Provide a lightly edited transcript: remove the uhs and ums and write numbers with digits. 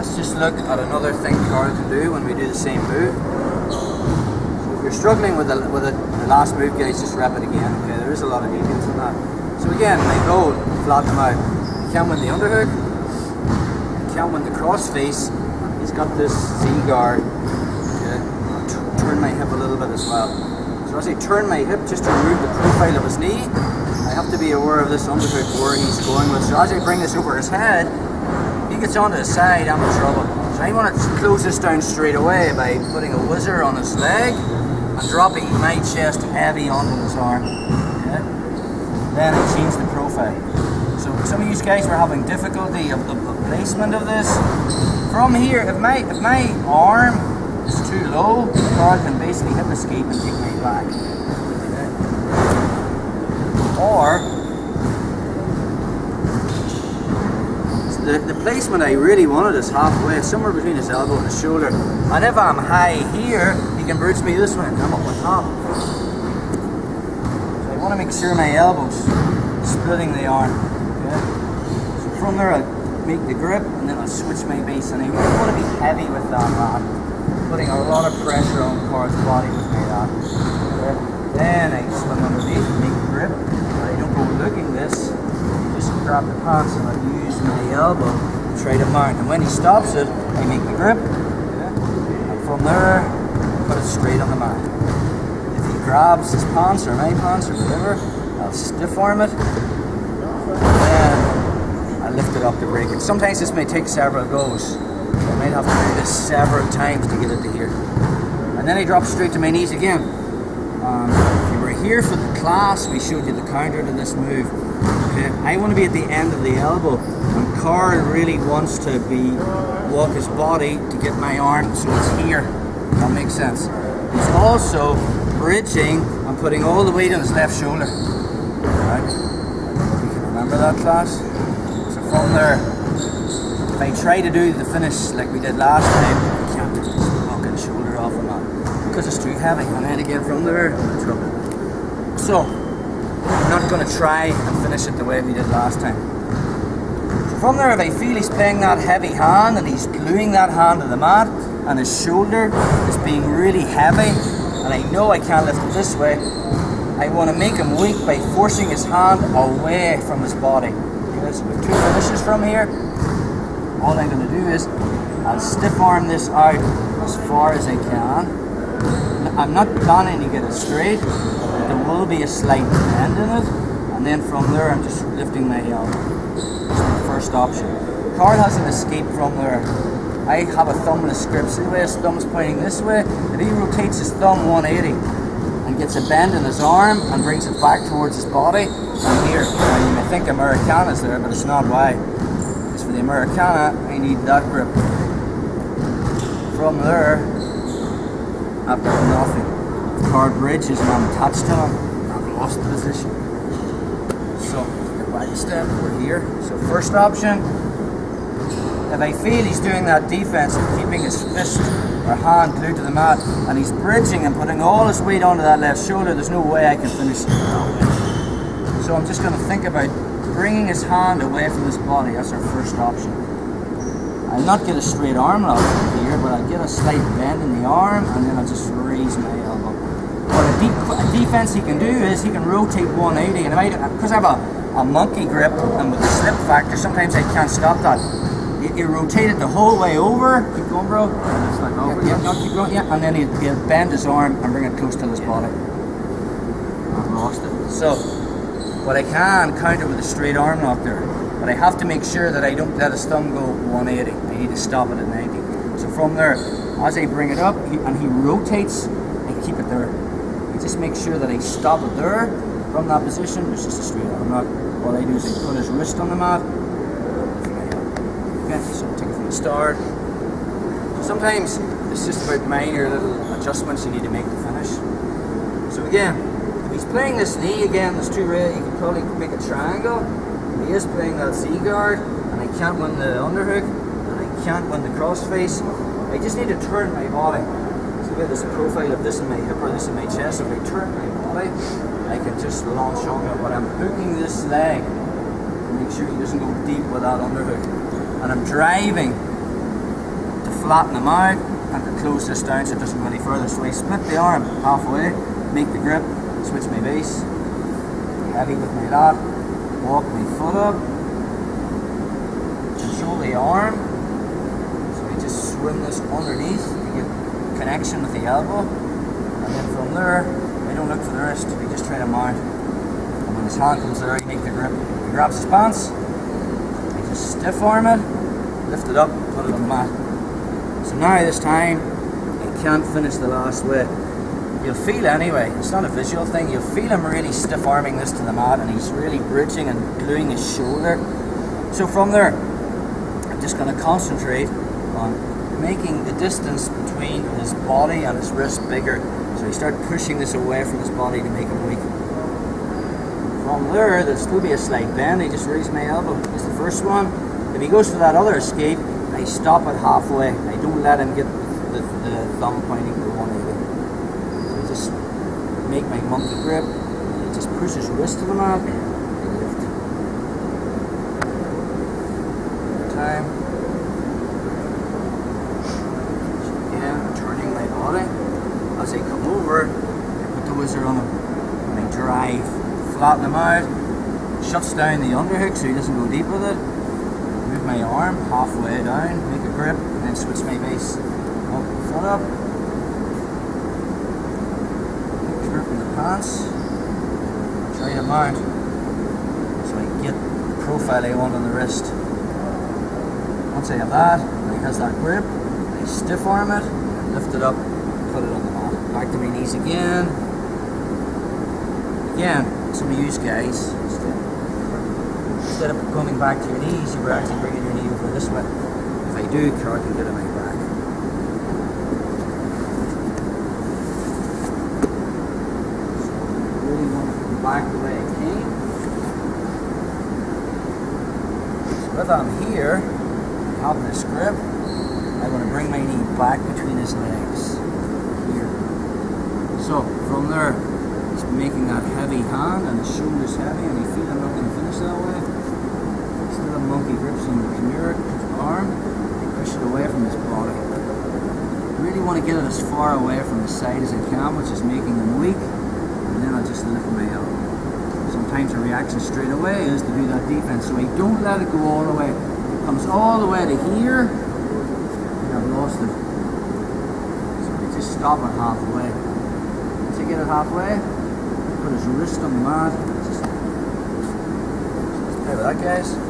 let's just look at another thing Carl can do when we do the same move. So if you're struggling with the last move, guys, just rep it again. Okay, there is a lot of details in that. So again, my goal, flatten him out. I can't win the underhook. I can't win the cross face. He's got this Z-guard. Okay, I'll turn my hip a little bit as well. So as I turn my hip just to remove the profile of his knee, I have to be aware of this underhook where he's going with. So as I bring this over his head, he gets onto the side, I'm in trouble. So I want to close this down straight away by putting a whizzer on his leg and dropping my chest heavy onto his arm. Okay? Then I change the profile. So some of you guys were having difficulty of the placement of this. From here, if my arm is too low, Carl can basically hip escape and take me back. Okay? Or the placement I really wanted is halfway, somewhere between his elbow and his shoulder. And if I'm high here, he can bridge me this way and I'm up on top. So I want to make sure my elbow's splitting the arm. Okay? So from there I'll make the grip and then I'll switch my base. And I really want to be heavy with that man. Putting a lot of pressure on Carl's body with my that. Okay? Then I swim underneath, make the grip. But I don't go looking this. Just grab the pants and I'll use my elbow to try to mount. And when he stops it, I make the grip. Okay? And from there, put it straight on the mat. If he grabs his pants or my pants or whatever, I'll stiff arm it. And then I lift it up to break it. Sometimes this may take several goes. So I might have to do this several times to get it to here. And then I drop straight to my knees again. If you were here for the class, we showed you the counter to this move. Okay. I want to be at the end of the elbow, and Carl really wants to walk his body to get my arm so it's here. That makes sense. He's also bridging and putting all the weight on his left shoulder. Right? If you can remember that, class. So from there, if I try to do the finish like we did last time, I can't just walk his shoulder off him because it's too heavy. And then again from there, I'm in trouble. So I'm not going to try and finish it the way we did last time. So from there, if I feel he's playing that heavy hand and he's gluing that hand to the mat and his shoulder is being really heavy and I know I can't lift it this way, I want to make him weak by forcing his hand away from his body. Because with two finishes from here, all I'm going to do is I'll stiff arm this out as far as I can. I'm not planning to get it straight. There will be a slight bend in it, and then from there I'm just lifting my elbow. That's my first option. Carl has an escape from there. I have a thumbless grip, so the way his thumb's pointing this way, if he rotates his thumb 180 and gets a bend in his arm and brings it back towards his body, I'm here. Now you may think Americana's there, but it's not. Why? Because for the Americana, I need that grip. From there, I've got nothing. Carl bridges and I'm attached to him, I've lost the position. So, step by step, we're here. So first option, if I feel he's doing that defense of keeping his fist or hand glued to the mat and he's bridging and putting all his weight onto that left shoulder, there's no way I can finish it that way. So I'm just going to think about bringing his hand away from his body. That's our first option. I'll not get a straight arm lock here, but I'll get a slight bend in the arm and then I'll just raise my elbow. What a defense he can do is he can rotate 180, and because I have a monkey grip and with the slip factor, sometimes I can't stop that. You rotate it the whole way over. Keep going, bro. It's like over. Yeah, no, keep going. Yeah, and then he'll bend his arm and bring it close to his body. I've lost it. So what I can counter with a straight arm lock there, but I have to make sure that I don't let his thumb go 180. I need to stop it at 90. So from there, as I bring it up and he rotates, I keep it there. I just make sure that I stop it there. From that position, there's just a straight arm lock. What I do is I put his wrist on the mat. Okay, so take it from the start. Sometimes it's just about minor little adjustments you need to make to finish. So again, if he's playing this knee again, there's two ways. You can probably make a triangle. He is playing that Z-guard, and I can't win the underhook, and I can't win the crossface. I just need to turn my body. So we have this profile of this in my hip or this in my chest. So if I turn my body, I can just launch on it. But I'm hooking this leg to make sure he doesn't go deep with that underhook. And I'm driving flatten them out and to close this down so it doesn't go any further. So I split the arm halfway, make the grip, switch my base, heavy with my lat, walk my foot up, control the arm. So I just swim this underneath to get connection with the elbow, and then from there I don't look for the wrist, I just try to mount. And when his hand comes there, I make the grip. He grabs his pants, I just stiff arm it, lift it up, put it on the mat. So now this time I can't finish the last way. You'll feel anyway, it's not a visual thing, you'll feel him really stiff arming this to the mat, and he's really bridging and gluing his shoulder. So from there, I'm just going to concentrate on making the distance between his body and his wrist bigger. So I start pushing this away from his body to make him weak. From there, there'll still be a slight bend. I just raise my elbow. It's the first one. If he goes for that other escape, I stop it halfway. I don't let him get the thumb pointing to 180. So I just make my monkey grip. And I just push his wrist to the mat and lift. Another time. Again, turning my body. As I come over, I put the whizzer on him and I drive, flatten him out, shuts down the underhook so he doesn't go deep with it. Move my arm halfway down, make a grip, and then switch my base. Walk the foot up, grip in the pants, try to mount so I get the profile I want on the wrist. Once I have that, and he has that grip, I stiff arm it, lift it up, put it on the mat. Back to my knees again. Again, some of you guys, instead of coming back to your knees, you were actually bringing your knee over this way. If I do, Carl can get on my back. So I really want to come back the way I came. So if I'm here, I have this grip, I'm going to bring my knee back between his legs. Here. So from there, he's making that heavy hand and his shoulder's heavy, and you feel I'm not going to finish that way. Still a monkey grips on the Kimura arm, and push it away from his body. I really want to get it as far away from the side as I can, which is making him weak, and then I'll just lift my elbow. Sometimes a reaction straight away is to do that defense, so I don't let it go all the way. If it comes all the way to here, I've lost it. So I just stop it halfway. Once I get it halfway, put his wrist on the mat. Just play with that, guys.